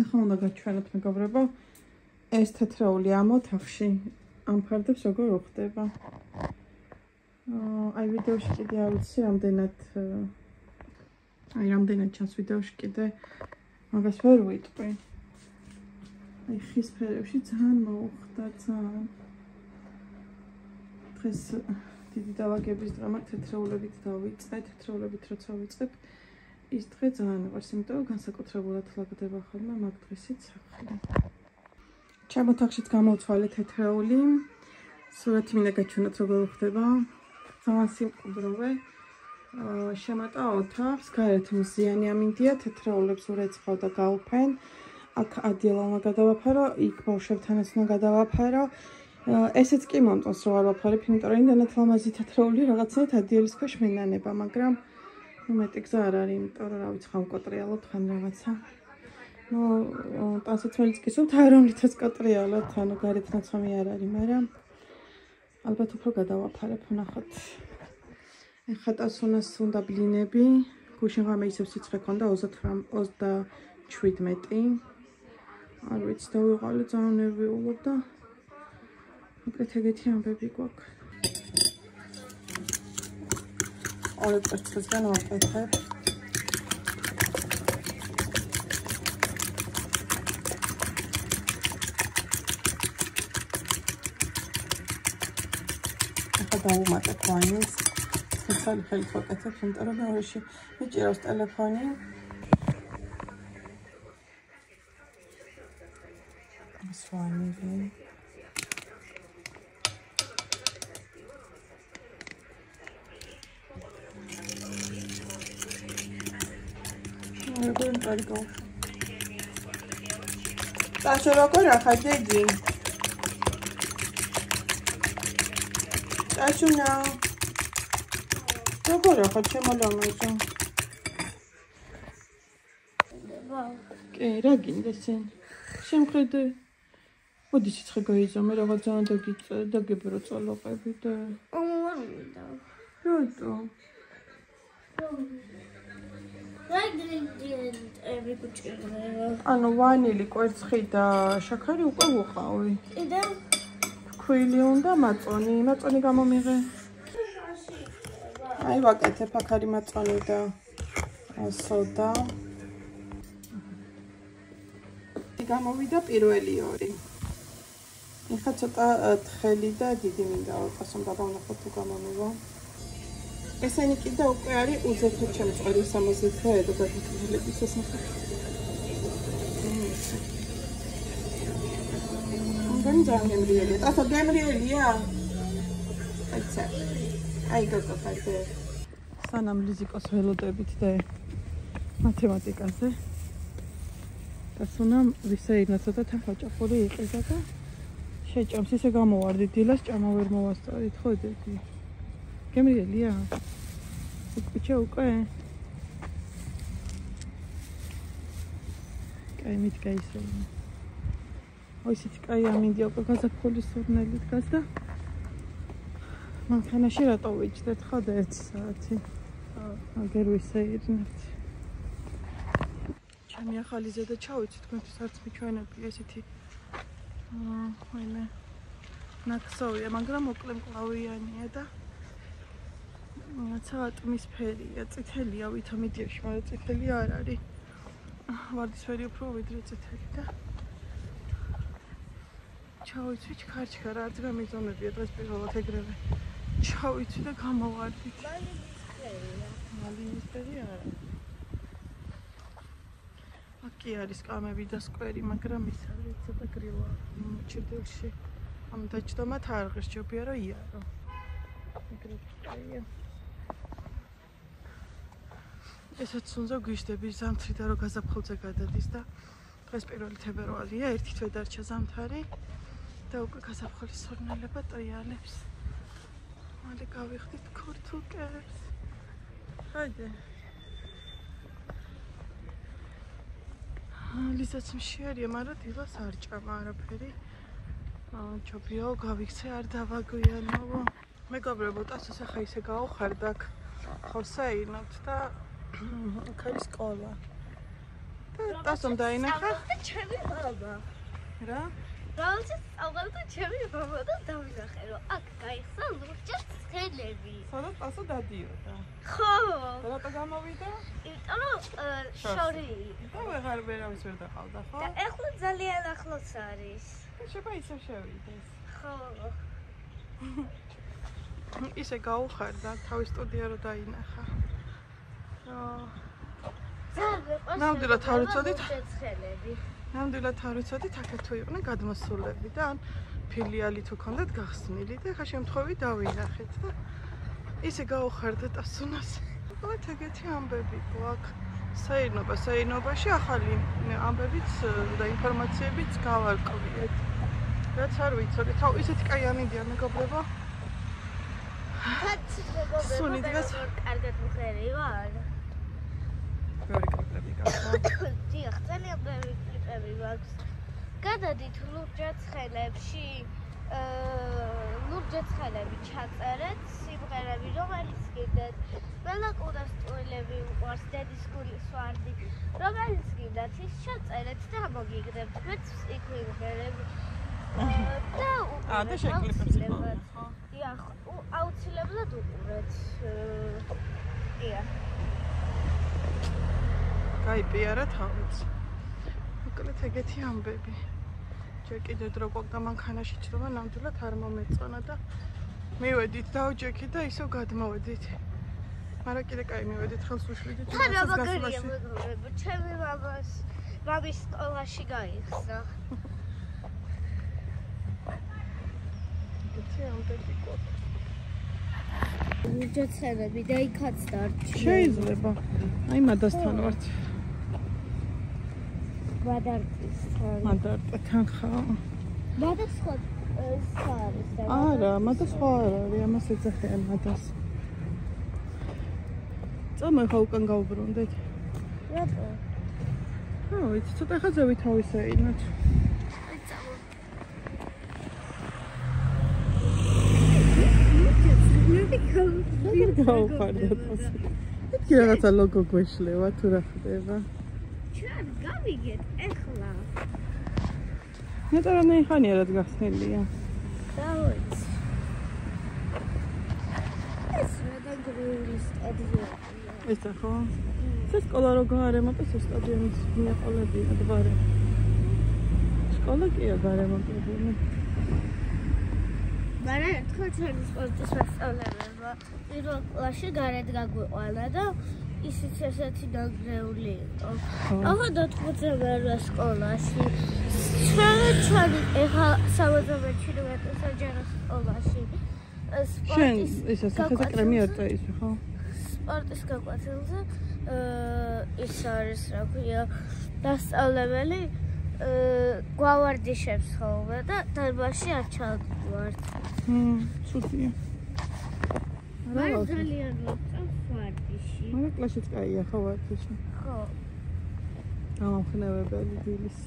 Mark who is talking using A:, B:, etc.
A: ახლა უნდა გაჩვენოთ მეგობრებო, ეს თეთრეული ამ ოთახში ამ ფარდებს როგორ უხდება. აი ვიდეოში კიდე არ ვიცი რამდენად ჩანს ვიდეოში კიდე მაგას ვერ ვიტყვი. აი ხის ფერებში ძალიან მოუხდა ძალიან. დღეს დიდი დავაგების დრომა თეთრეულებით დავიწყე, თეთრეულებით როცა ვიწყებ, ის დღე ძალიან მიყვარს, იმიტომ რომ განსაკუთრებულად ლაგდება ხოლმე მაგ დღისით სახლი. ჩემ ოთახშიც გამოვცვალე თეთრეული. სურათი მინდა გაჩვენოთ როგორ უხდება. ძალიან სიმყუდროვე. შემატა ოთახს, გარეთ მზიანი ამინდია, თეთრეულებს ურეცხავ და გავფენ. აქ ადიელა უნდა გადავაფარო, იქ ბავშვებთანაც უნდა გადავაფარო. ესეც კი მომწონს რომ არ ვაფარებ, იმიტომ რომ იმდანაც ლამაზი თეთრეული რაღაცნაირად ადიელის ქვეშ მინანება, მაგრამ მეტი გზა არ არის, იმიტომ რომ რა ვიცი, ხან კოტრიალობთ, ხან რაღაცა. ტანსაცმელიც გისურვთ, აი რომლითაც კოტრიალობთ, ანუ გარეთ ნაცვამი არ არის, მაგრამ ალბათ უფრო გადავაფარებ, ნახოთ. ეხლა ტასუნას უნდა ბლინები, გუშინ ღამე ისევ სიცხე ქონდა 37. არ ვიცი, დავიღალე, ძალიან ნერვიულობ და მოკლედ ეგეთი ამბები გვაქვს. ორი კვერცხისგან ვაკეთებ. ახლა დავუმატებ ვაინს. ხელი ვაკეთებ, იმიტომ რომ მეორეში მიჭირავს ტელეფონი. ეს ვაინი. Tasho როგორ ახლა ძეგი? Tashuნა. როგორ ახლა ჩემო ლამაზო? კი, რა გინდა შენ? შემხედე. მოდი სიცხე გაიზომე, რაღაც ძალიან დაგებრო წოლოყები და.
B: არ მინდა.
A: რატო? ანუ ვანილი, კვერცხი და შაქარი უკვე ვუყავი.
B: კიდე?
A: ქვილი უნდა მაწონი გამომიღე. აი ვაკეთებ აქ არის მაწონი და სოდა. გამოვიდა პირველი ორი. ეხლა ცოტა თხელი და დიდი მინდა ვიყავ, დავანახოთ თუ გამომივა. ესენი კიდე უკვე არის უზეთო ჩემწვარი 60 და გაგიტილების ეს ნახეთ. ძალიან გემრიელია. ტასო გემრიელია? აიცა. აი გაკეთე. სანამ ლიზიკოს ველოდებით და მათემატიკაზე. ტასონამ ვისეირნა ცოტა თანხაჭაფური იყიდა და შეჭამს ისე გამოვარდი დილას ჭამა ვერ მოვასწორით ხო დიდი. გემრიელია? უკუჩა უკვე? კაი მითქაისეირნა. ოისიც კაი ამინდია უკვე გაზაფხულის სურნელი დგას და მანქანაში რატო ვიჭდეთ ხო და 1 საათი. აგერ ვისეირნეთ. ჩემი ახალი ზედა ჩავიცი თქვენთვის არც მიჩვენები ესეთი ვაიმე ნაკსოვია, მაგრამ მოკლე მკლავიანია და ცალ ატმისფერია, წითელია ვითამიდიაში, მაგრამ წითელი არ არის. ვარდისფერი უფრო ვიდრე წითელი და ჩავიცვი ჩქარჩქარ, არც გამიზომებია დღეს პირველად ეგრევე. ჩავიცვი და გამოვარდით. მალინისფერი არა. აქ არის კამები და სკვერი, მაგრამ ის არის ცოტა გრილა ჩრდილში. ამ დაჭდომათ არ ღირსჯობია რომ იარო. ეგრეთია. ესაც უნდა გვიშდები ზამთრით და რო გაზაფხულზე გადადის და დღეს 1 თებერვალია, ერთი თვე დარჩა ზამთარი და უკვე გაზაფხულის სურნელება ტრიალებს. მალე გავიხდით ქორთუკებს. ჰაიდე. ლიზაც მშიარია, მაგრამ დილას არ ჭამა არაფერი. ჩობიო გავიქცე არ დავაგვიანოვო. მეგობრებო, ტასოს ახლა ისე გავხარდა აქ ხოსაინოთ და აქ არის სკოლა. და ტასომ დაინახა.
B: ჩემი მამა.
A: რა?
B: როდესაც ავღანდა ჩემი მამა და დავინახე რომ აქ გაიხსნა ლურჯი ცხელები.
A: სადაც ტასო დადიოდა.
B: ხო.
A: რატო გამოვიდა?
B: იმიტომ რომ შორი.
A: და ვეღარ ვერავის ვერ დაყავდა, ხო?
B: და ეხლა ძალიან ახლოს არის.
A: შეიძლება ისევ შევიდეს.
B: ხო.
A: ისე გაუხარდა თავის სტუდია რო დაინახა. ნამდვილად არ ვიცოდით. ნამდვილად არ ვიცოდით, აქ თუ იყვნენ გადმოსულები და ან ფილიალი თუ ქონდათ გახსნილი და ხა შემთხვევით დავინახეთ და ისე გაუხარდა ტასუნას. ალბათ ეგეთი ამბები გვაქვს. საინობაში ახალი ამბებიც და ინფორმაციებიც გავარკვიეთ. რაც არ ვიცოდი, თავ ისეთი კაიანიდია მეგობრებო. სუნი დღეს
B: კარგად მღერი ვარ.
A: ბევრი კლიპები გაქვს.
B: დიახ, ძალიან ბევრი კლიპები მაქვს. გადადით ლურჯაცხელებში, ლურჯაცხელები ჩაწერეთ, სიმღერები რომელიც გინდათ, მელაკურას ტყუილები უყვარს, დედის გულის ვარდი, რომელიც გინდათ ის ჩაწერეთ და მოგიგდებთ, მეც იქ ვიმღერები. და
A: შეკლიპებს იქნება.
B: დიახ, აუცილებლად უყურეთ. დიახ.
A: გაიპიარა თავიც. მოკლედ ეგეთი ამბები. ჯერ კიდევ დრო გვაქვს და მანქანაში ჩრდილა ნამდვილად არ მომეწონა და მივედით დავჯექით და ისევ გადმოვედით. მაგრამ კიდე კაი მივედით ხელს უშლიდით
B: ჯერ გასულაში. ჩემი მამის სკოლაში გაიხსნა.
A: ეგეთი ამბები გვაქვს.
B: ლურჯაცხელები და იქაც დარჩა.
A: შეიძლება. აი მადასთან ვართ. მადარტთან ხა.
B: მადას ხო არის და
A: არა, მადას ხო არ არის, ამას ეძახიან მადას. წამო ხა უკან გავუბრუნდეთ.
B: რატო?
A: ხო, იცი ცოტა ხა ზევით ავისეინოთ.
B: აი წამო.
A: როგორ გავხარდათ ასე? მეთქი რაღაცა ლოგო გვეშლევა თუ რა ხდება?
B: ჩვენ გავიგეთ ეხლა.
A: მეტად რანაირად გახსნილია.
B: დავიცი. ეს რედაგრიული სტადიონია.
A: ეს ხო? ეს სკოლა რო გაარემონტეს ეს სტადიონის მიაყოლებინა დაბარე. სკოლა კია გაარემონტებული.
B: მაგრამ ერთხელ ჩვენი სპორტის მასწავლებელმა პირველ კლასში გარეთ გაგვიყვანა და ისიც ესეთი დაგრეული იყო. ახლა 14 სკოლაში. ჩვენ ეხლა 77 საჯარო სკოლაში.
A: შენ ისე სახეზე კრემი არ წაისვი, ხო?
B: სპორტის გაკვეთილზე ის არის, რა ქვია, დასწავლებელი გვავარდიშებს ხოლმე და დარბაზში არ ჩავდივართ.
A: ცუდია.
B: არა ძალიან მოწევს ვარდიში.
A: მაგრამ კლასიც კაია ხო ვარდიში.
B: ხო.
A: გამომხნევებელი დილის.